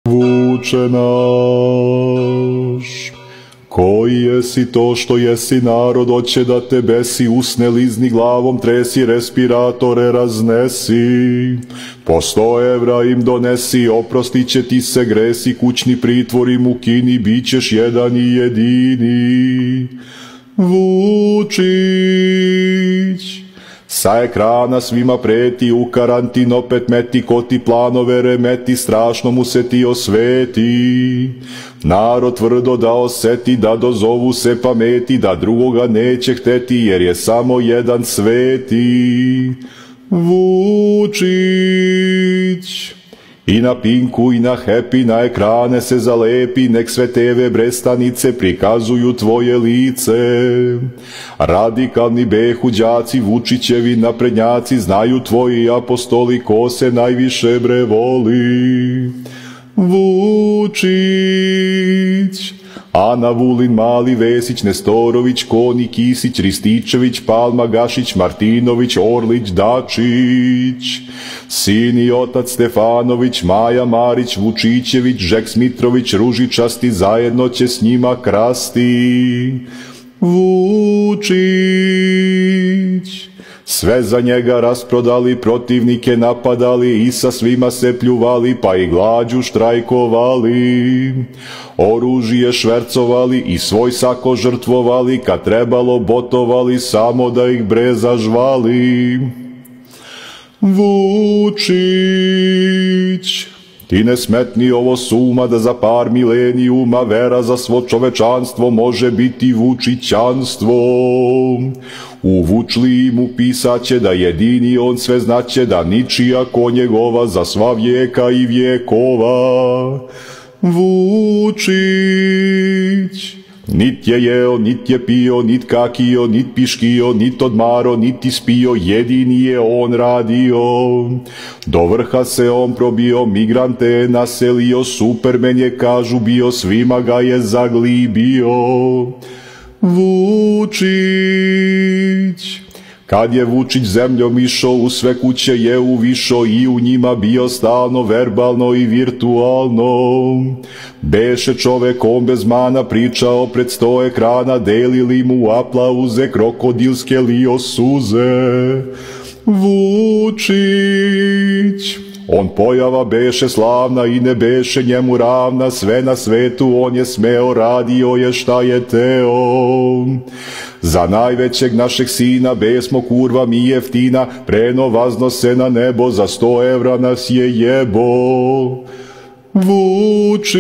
Vuče naš, koji jesi to što jesi, narod oće da te besi, usne lizni glavom tresi, respiratore raznesi, po 100 evra im donesi, oprostit će ti se gresi, kućni pritvor im ukini, bit ćeš jedan i jedini. Vučić sa ekrana svima preti, u karantin opet meti, ko ti planove remeti, strašno mu se ti osveti. Narod tvrdo da oseti, da dozovu se pameti, da drugoga neće hteti, jer je samo jedan sveti. Vučić i na Pinku i na Happy, na ekrane se zalepi, nek sve TV brestanice prikazuju tvoje lice. Radikalni behuđaci, Vučićevi naprednjaci, znaju tvoji apostoli ko se najviše bre voli. Vučić, Ana Vulin, Mali Vesić, Nestorović, Koni, Kisić, Rističević, Palma, Gašić, Martinović, Orlić, Dačić, sin i otac Stefanović, Maja Marić, Vučićević, Žeks Mitrović, Ružičasti, zajedno će s njima krasti. Vučić, sve za njega rasprodali, protivnike napadali i sa svima se pljuvali, pa i glađu štrajkovali. Oružje švercovali i svoj sako žrtvovali, kad trebalo botovali, samo da ih bre zažvali. Vučić, ti ne smetni ovo suma, da za par milenijuma vera za svo čovečanstvo može biti Vučićanstvo. U Vučlimu pisaće da jedini on sve znaće, da ničija ko njegova za sva vijeka i vjekova. Vučić, nit je jeo, nit je pio, nit kakio, nit piškio, nit odmaro, niti spio, jedini je on radio. Do vrha se on probio, migrante je naselio, Supermen je kažu bio, svima ga je zaglibio. Vučić, kad je Vučić zemljom išao, u sve kuće je uvišao i u njima bio stalno, verbalno i virtualno. Beše čovekom bez mana, pričao pred 100 ekrana, delili mu aplauze, krokodilske lio suze. Vučić, on pojava beše slavna i ne beše njemu ravna, sve na svetu on je smeo, radio je šta je teo. Za najvećeg našeg sina, besmo kurva mi jeftina, preno vazno se na nebo, za 100 evra nas je jebo. Vučić.